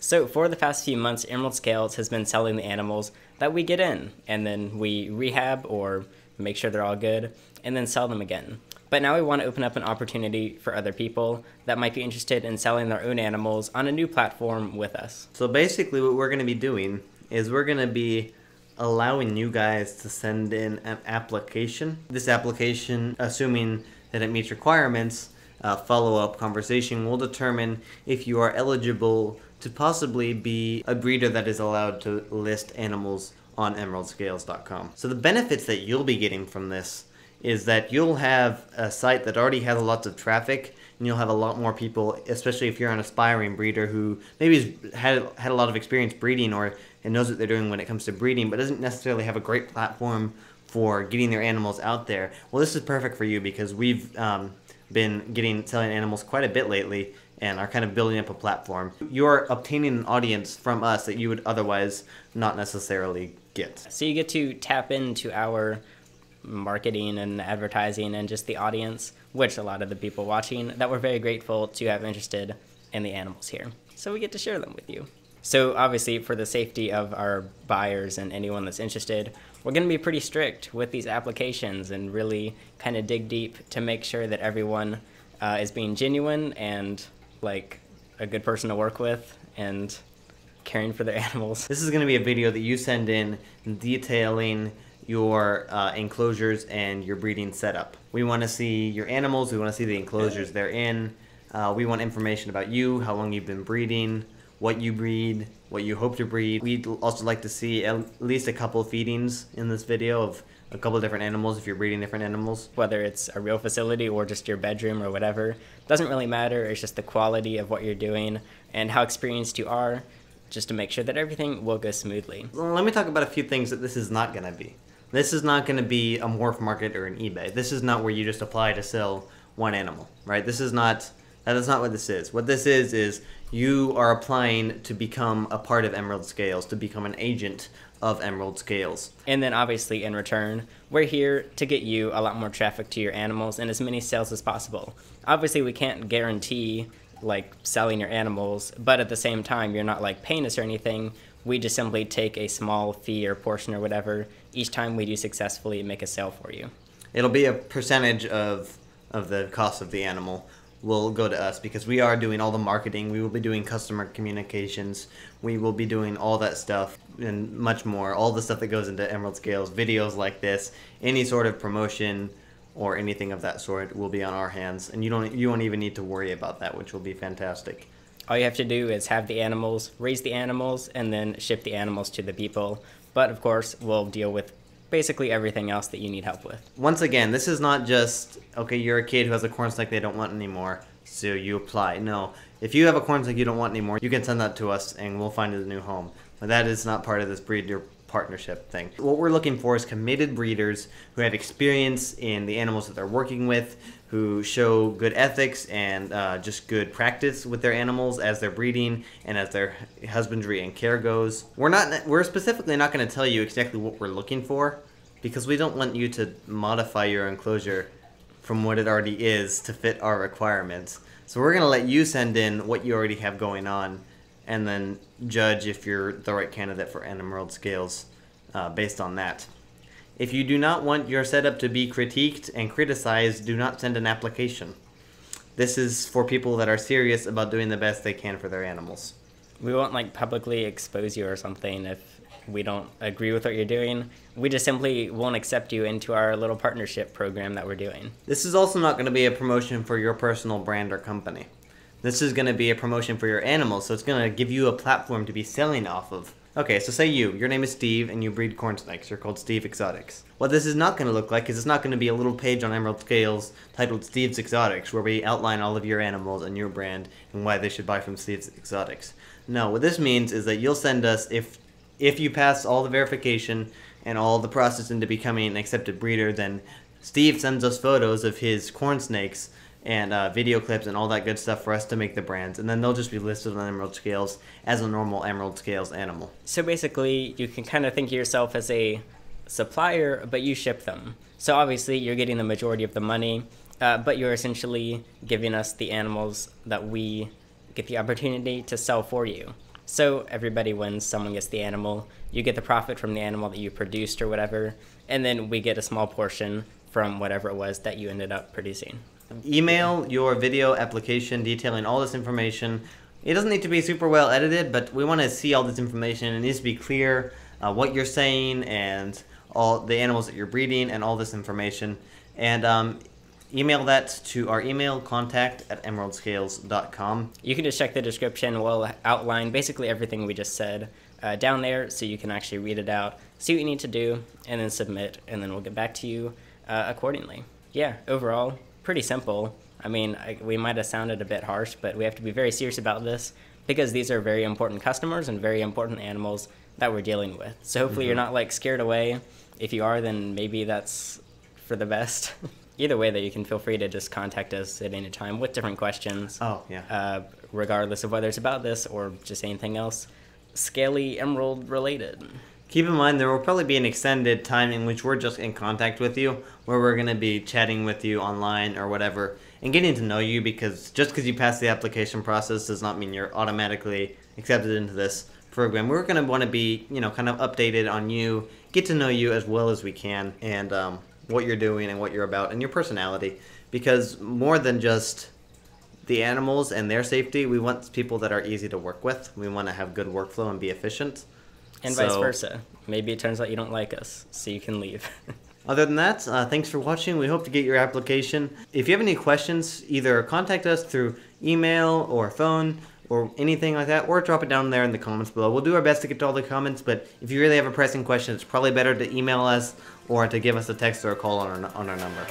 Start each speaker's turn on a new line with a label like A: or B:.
A: So for the past few months, Emerald Scales has been selling the animals that we get in, and then we rehab or make sure they're all good, and then sell them again. But now we want to open up an opportunity for other people that might be interested in selling their own animals on a new platform with us.
B: So basically what we're going to be doing is we're going to be allowing you guys to send in an application. This application, assuming that it meets requirements, follow-up conversation will determine if you are eligible to possibly be a breeder that is allowed to list animals on emeraldscales.com. So the benefits that you'll be getting from this is that you'll have a site that already has lots of traffic, and you'll have a lot more people, especially if you're an aspiring breeder who maybe has had a lot of experience breeding or and knows what they're doing when it comes to breeding, but doesn't necessarily have a great platform for getting their animals out there. Well, this is perfect for you because we've been selling animals quite a bit lately and are kind of building up a platform. You're obtaining an audience from us that you would otherwise not necessarily get.
A: So you get to tap into our marketing and advertising and just the audience, which a lot of the people watching that we're very grateful to have interested in the animals here. So we get to share them with you. So obviously for the safety of our buyers and anyone that's interested, we're going to be pretty strict with these applications and really kind of dig deep to make sure that everyone is being genuine and like a good person to work with and caring for their animals.
B: This is going to be a video that you send in detailing your enclosures and your breeding setup. We want to see your animals, we want to see the enclosures they're in, we want information about you, how long you've been breeding, what you breed, what you hope to breed. We'd also like to see at least a couple of feedings in this video of a couple of different animals if you're breeding different animals.
A: Whether it's a real facility or just your bedroom or whatever, doesn't really matter. It's just the quality of what you're doing and how experienced you are, just to make sure that everything will go smoothly.
B: Well, let me talk about a few things that this is not going to be. This is not going to be a morph market or an eBay. This is not where you just apply to sell one animal, right? That is not what this is. What this is you are applying to become a part of Emerald Scales, to become an agent of Emerald Scales.
A: And then obviously in return, we're here to get you a lot more traffic to your animals and as many sales as possible. Obviously we can't guarantee like selling your animals, but at the same time you're not like paying us or anything. We just simply take a small fee or portion or whatever each time we do successfully make a sale for you.
B: It'll be a percentage of the cost of the animal will go to us because we are doing all the marketing. We will be doing customer communications. We will be doing all that stuff and much more. All the stuff that goes into Emerald Scales, videos like this, any sort of promotion or anything of that sort will be on our hands. And you won't even need to worry about that, which will be fantastic.
A: All you have to do is have the animals, raise the animals, and then ship the animals to the people. But of course, we'll deal with basically everything else that you need help with.
B: Once again, this is not just, okay, you're a kid who has a corn snake they don't want anymore, so you apply. No, if you have a corn snake you don't want anymore, you can send that to us and we'll find it a new home. But that is not part of this breeder partnership thing. What we're looking for is committed breeders who have experience in the animals that they're working with, who show good ethics and just good practice with their animals as they're breeding and as their husbandry and care goes. We're specifically not going to tell you exactly what we're looking for because we don't want you to modify your enclosure from what it already is to fit our requirements. So we're going to let you send in what you already have going on and then judge if you're the right candidate for Emerald Scales based on that. If you do not want your setup to be critiqued and criticized, do not send an application. This is for people that are serious about doing the best they can for their animals.
A: We won't like publicly expose you or something if we don't agree with what you're doing. We just simply won't accept you into our little partnership program that we're doing.
B: This is also not going to be a promotion for your personal brand or company. This is going to be a promotion for your animals, so it's going to give you a platform to be selling off of. Okay, so say your name is Steve and you breed corn snakes. You're called Steve Exotics. What this is not going to look like is it's not going to be a little page on Emerald Scales titled Steve's Exotics where we outline all of your animals and your brand and why they should buy from Steve's Exotics. No, what this means is that you'll send us, if you pass all the verification and all the process into becoming an accepted breeder, then Steve sends us photos of his corn snakes and video clips and all that good stuff for us to make the brands, and then they'll just be listed on Emerald Scales as a normal Emerald Scales animal.
A: So basically, you can kind of think of yourself as a supplier, but you ship them. So obviously, you're getting the majority of the money, but you're essentially giving us the animals that we get the opportunity to sell for you. So everybody wins. Someone gets the animal. You get the profit from the animal that you produced or whatever, and then we get a small portion from whatever it was that you ended up producing.
B: Email your video application detailing all this information. It doesn't need to be super well edited, but we want to see all this information. It needs to be clear what you're saying and all the animals that you're breeding and all this information. And email that to our email, contact@emeraldscales.com.
A: You can just check the description. We'll outline basically everything we just said down there so you can actually read it out, see what you need to do, and then submit, and then we'll get back to you accordingly. Yeah, overall, pretty simple. I mean, we might have sounded a bit harsh, but we have to be very serious about this because these are very important customers and very important animals that we're dealing with. So hopefully you're not like scared away. If you are, then maybe that's for the best. Either way, though, you can feel free to just contact us at any time with different questions.
B: Oh, yeah.
A: Regardless of whether it's about this or just anything else scaly emerald related.
B: Keep in mind there will probably be an extended time in which we're just in contact with you, where we're going to be chatting with you online or whatever and getting to know you, because just because you pass the application process does not mean you're automatically accepted into this program. We're going to want to be, kind of updated on you, get to know you as well as we can, and what you're doing and what you're about and your personality, because more than just the animals and their safety, we want people that are easy to work with. We want to have good workflow and be efficient.
A: And vice versa. Maybe it turns out you don't like us, so you can leave.
B: Other than that, thanks for watching. We hope to get your application. If you have any questions, either contact us through email or phone or anything like that, or drop it down there in the comments below. We'll do our best to get to all the comments, but if you really have a pressing question, it's probably better to email us or to give us a text or a call on our number.